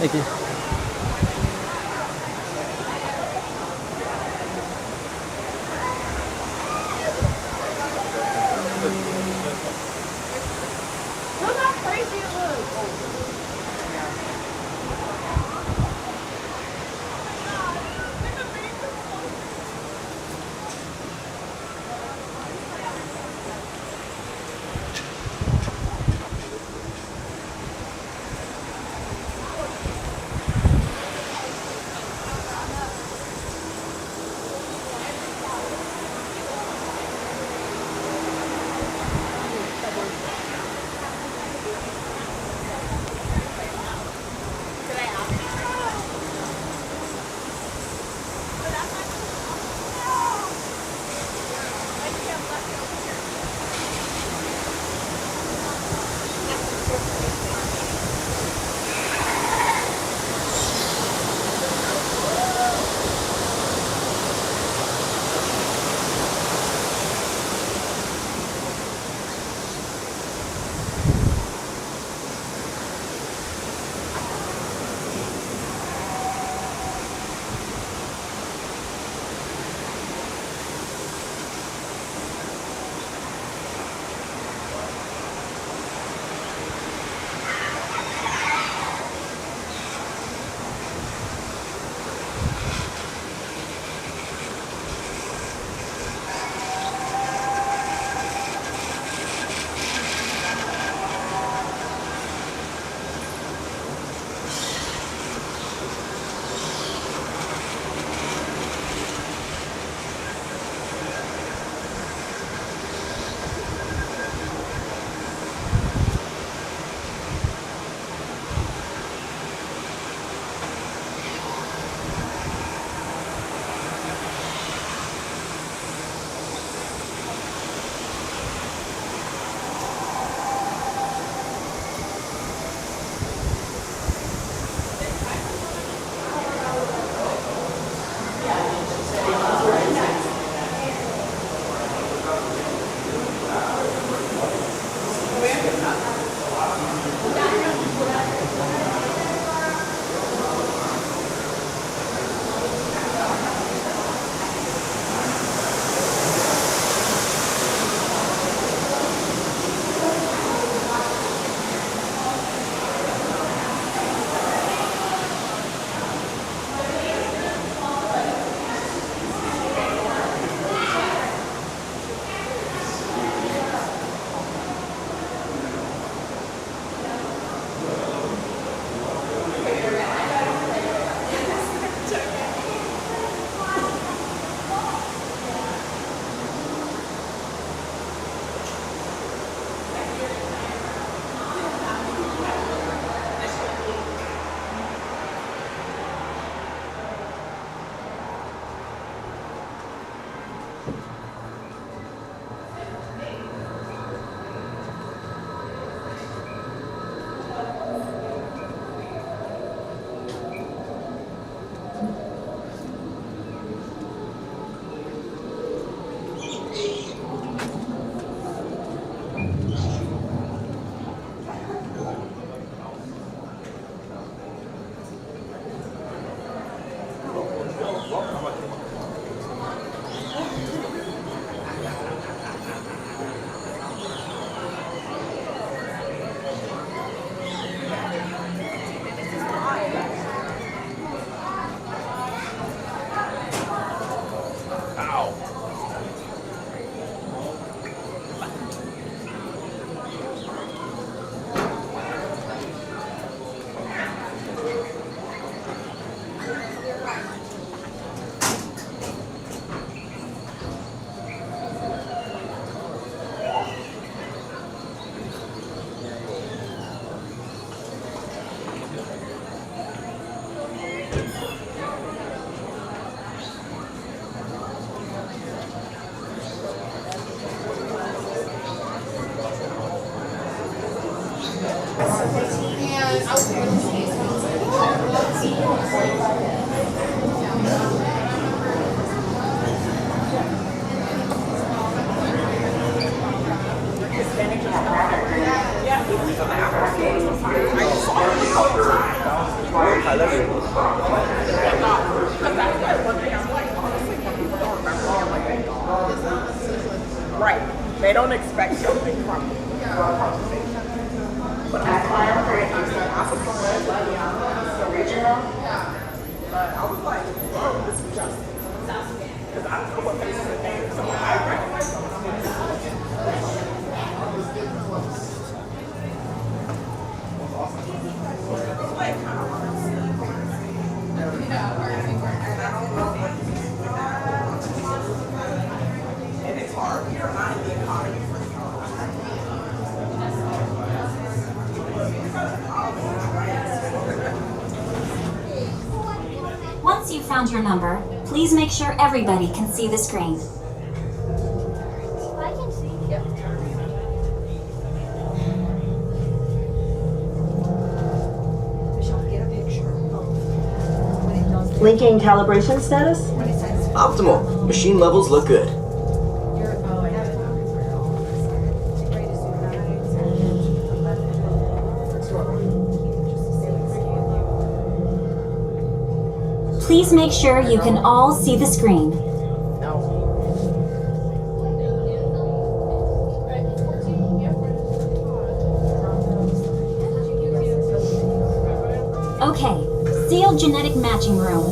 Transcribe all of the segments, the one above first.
Thank you. Look how crazy it looks. Yeah. Right. They don't expect something from your conversation. But I was like, whoa, this is just. Because I don't know what faces are named, so I recognize them. And it's hard. We are not in the economy for the Once you've found your number, please make sure everybody can see the screen. I can see. Yep. Linking calibration status? Optimal. Machine levels look good. Please make sure you can all see the screen. Okay, sealed genetic matching room.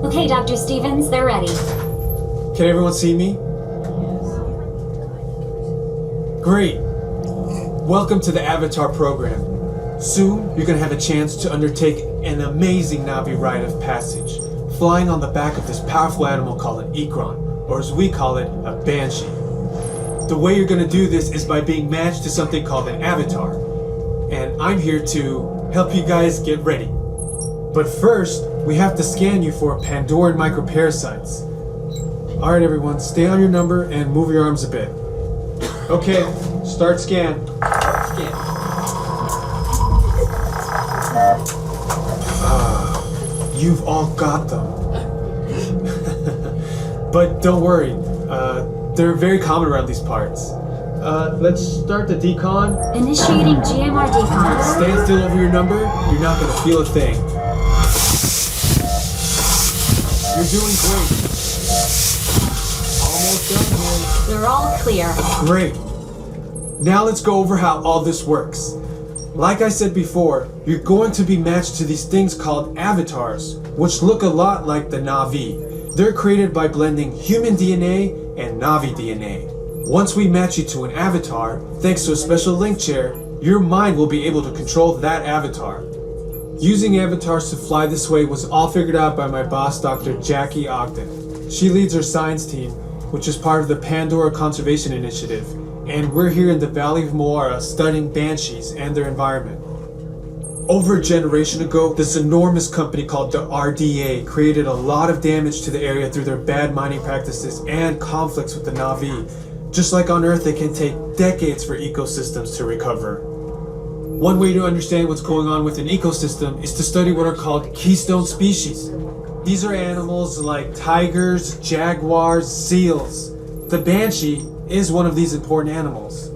Okay, Dr. Stevens, they're ready. Can everyone see me? Great. Welcome to the Avatar program. Soon, you're going to have a chance to undertake an amazing Navi rite of passage, flying on the back of this powerful animal called an Ikron, or as we call it, a Banshee. The way you're going to do this is by being matched to something called an avatar, and I'm here to help you guys get ready. But first, we have to scan you for Pandoran microparasites. Alright everyone, stay on your number and move your arms a bit. Okay, start scan. You've all got them. But don't worry, they're very common around these parts. Let's start the decon. Initiating GMR decon. Stand still over your number, you're not gonna feel a thing. You're doing great. Almost done here. They're all clear. Great. Now let's go over how all this works. Like I said before, you're going to be matched to these things called avatars, which look a lot like the Navi. They're created by blending human DNA and Navi DNA. Once we match you to an avatar, thanks to a special link chair, your mind will be able to control that avatar. Using avatars to fly this way was all figured out by my boss, Dr. Jackie Ogden. She leads our science team, which is part of the Pandora Conservation Initiative, and we're here in the Valley of Morrison studying banshees and their environment. Over a generation ago, this enormous company called the RDA created a lot of damage to the area through their bad mining practices and conflicts with the Navi. Just like on Earth, it can take decades for ecosystems to recover. One way to understand what's going on with an ecosystem is to study what are called keystone species. These are animals like tigers, jaguars, seals. The banshee is one of these important animals.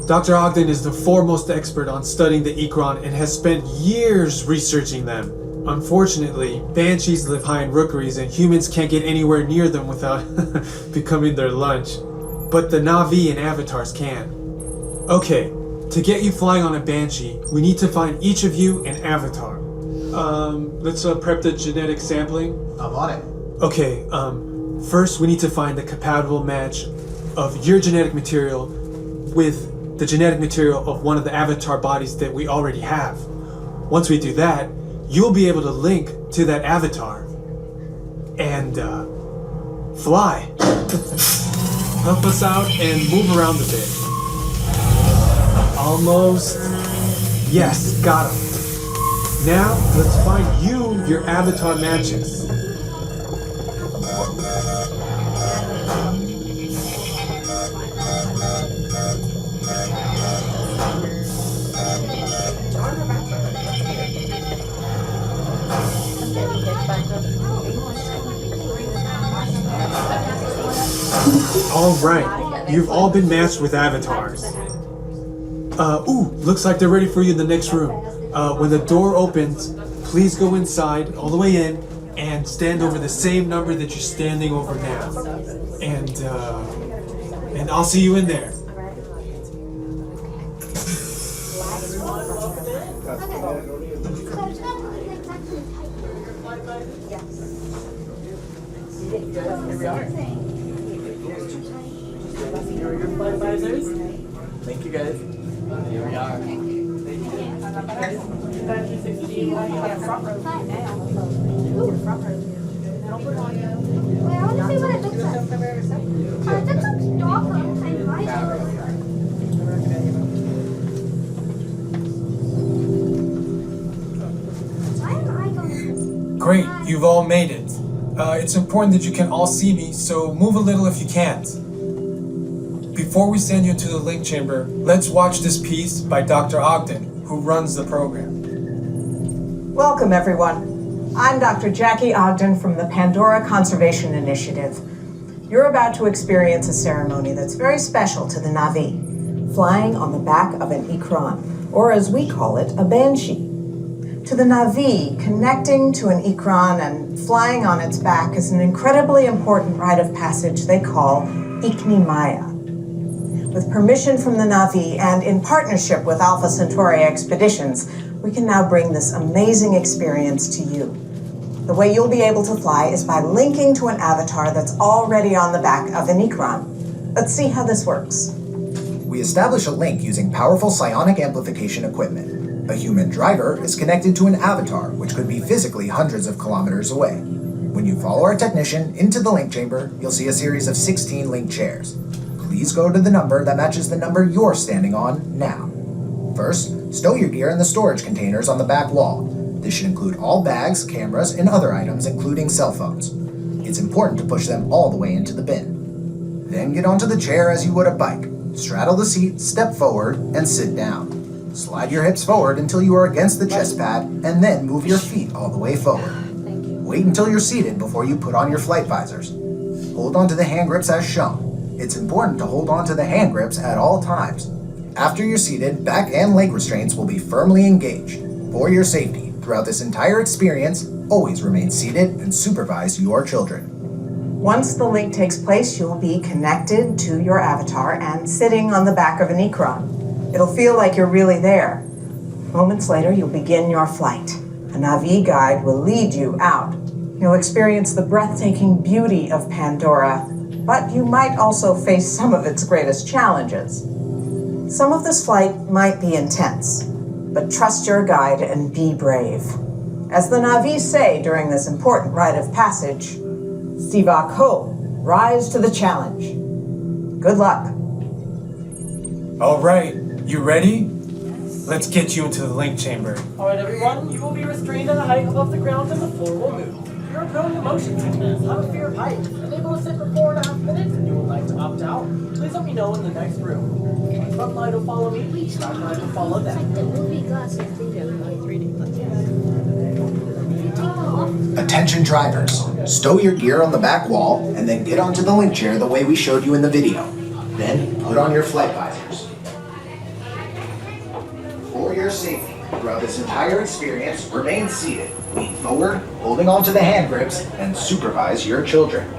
Dr. Ogden is the foremost expert on studying the Ikron and has spent years researching them. Unfortunately, banshees live high in rookeries and humans can't get anywhere near them without becoming their lunch. But the Navi and avatars can. Okay, to get you flying on a banshee, we need to find each of you an avatar. Let's prep the genetic sampling. I'm on it. Okay, first we need to find the compatible match of your genetic material with the genetic material of one of the avatar bodies that we already have. Once we do that, you'll be able to link to that avatar and fly. Help us out and move around a bit. Almost. Yes, got him. Now, let's find you your avatar matches. Alright, you've all been matched with avatars. Looks like they're ready for you in the next room. When the door opens, please go inside, all the way in, and stand over the same number that you're standing over now. And I'll see you in there. Here we are. Here are your flight advisors. Thank you guys. Here we are. Wait, I want to see what it looks like. That looks darker and lighter. Why am I going? Great, you've all made it. It's important that you can all see me, so move a little if you can't. Before we send you into the link chamber, let's watch this piece by Dr. Ogden, who runs the program. Welcome, everyone. I'm Dr. Jackie Ogden from the Pandora Conservation Initiative. You're about to experience a ceremony that's very special to the Na'vi, flying on the back of an ikran, or as we call it, a banshee. To the Na'vi, connecting to an ikran and flying on its back is an incredibly important rite of passage they call Ikni Maya. With permission from the Na'vi and in partnership with Alpha Centauri Expeditions, we can now bring this amazing experience to you. The way you'll be able to fly is by linking to an avatar that's already on the back of an ikran. Let's see how this works. We establish a link using powerful psionic amplification equipment. A human driver is connected to an avatar, which could be physically hundreds of kilometers away. When you follow our technician into the link chamber, you'll see a series of 16 link chairs. Please go to the number that matches the number you're standing on now. First, stow your gear in the storage containers on the back wall. This should include all bags, cameras, and other items, including cell phones. It's important to push them all the way into the bin. Then get onto the chair as you would a bike. Straddle the seat, step forward, and sit down. Slide your hips forward until you are against the chest pad, and then move your feet all the way forward. Wait until you're seated before you put on your flight visors. Hold on to the hand grips as shown. It's important to hold on to the hand grips at all times. After you're seated, back and leg restraints will be firmly engaged. For your safety, throughout this entire experience, always remain seated and supervise your children. Once the link takes place, you'll be connected to your avatar and sitting on the back of an ikran. It'll feel like you're really there. Moments later, you'll begin your flight. A Na'vi guide will lead you out. You'll experience the breathtaking beauty of Pandora, but you might also face some of its greatest challenges. Some of this flight might be intense, but trust your guide and be brave. As the Na'vi say during this important rite of passage, Sivak Ho, rise to the challenge. Good luck. All right, you ready? Let's get you into the link chamber. All right, everyone, you will be restrained at a height above the ground and the floor will move. You're prone to motion sickness, have a fear of heights, unable to sit for 4.5 minutes, and you would like to opt out. Please let me know in the next room. My front line will follow me, back line will follow them. The movie glasses. Attention drivers, stow your gear on the back wall and then get onto the link chair the way we showed you in the video. Then put on your flight visors. For your safety, throughout this entire experience, remain seated, lean forward, holding onto the hand grips, and supervise your children.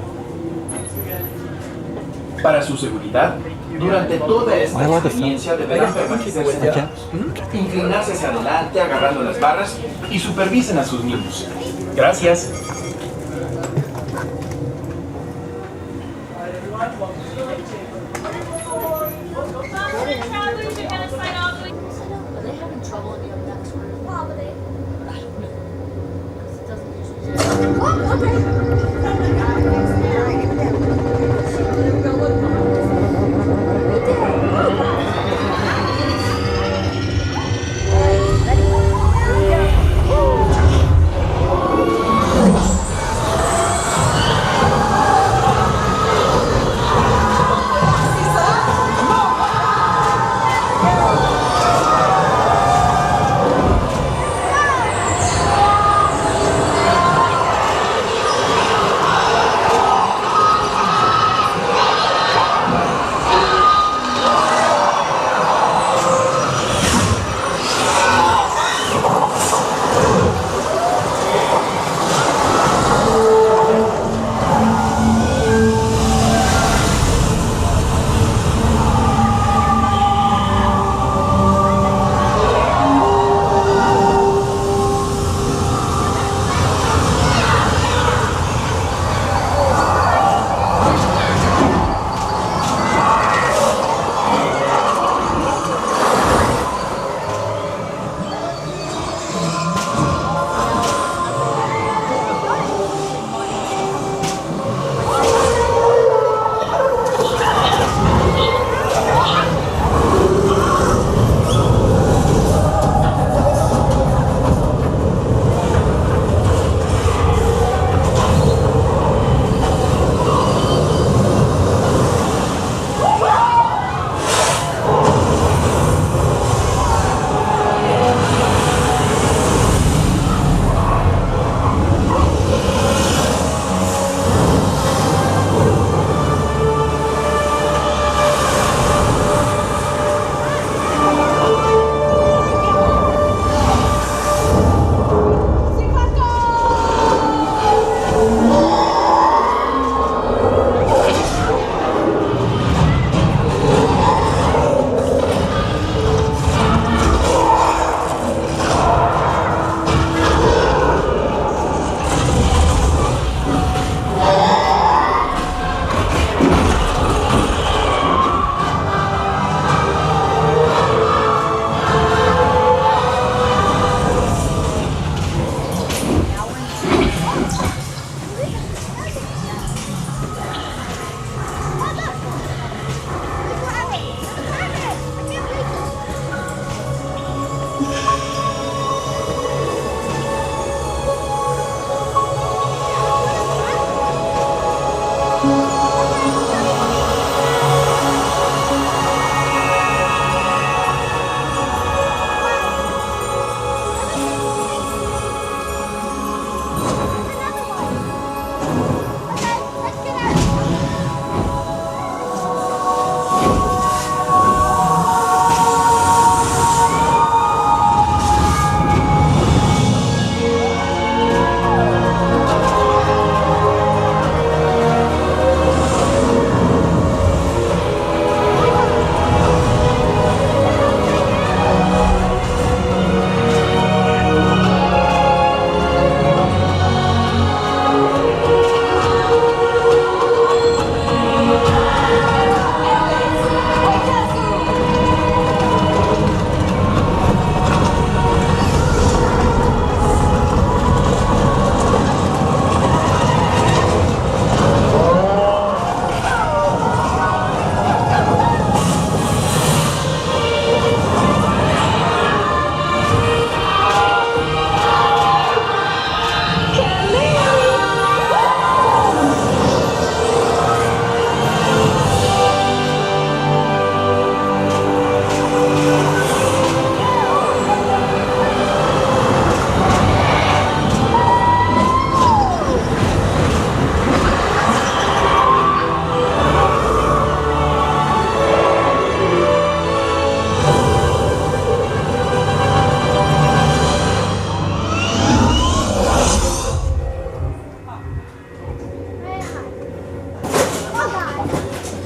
Para su seguridad, durante toda esta experiencia deberán permanecer sentados, inclinarse hacia adelante agarrando las barras y supervisen a sus niños. Gracias. Are they having trouble in the other next room? Probably. Because it doesn't usually. Oh, okay.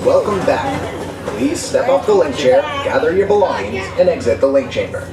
Welcome back. Please step off the link chair, gather your belongings, and exit the link chamber.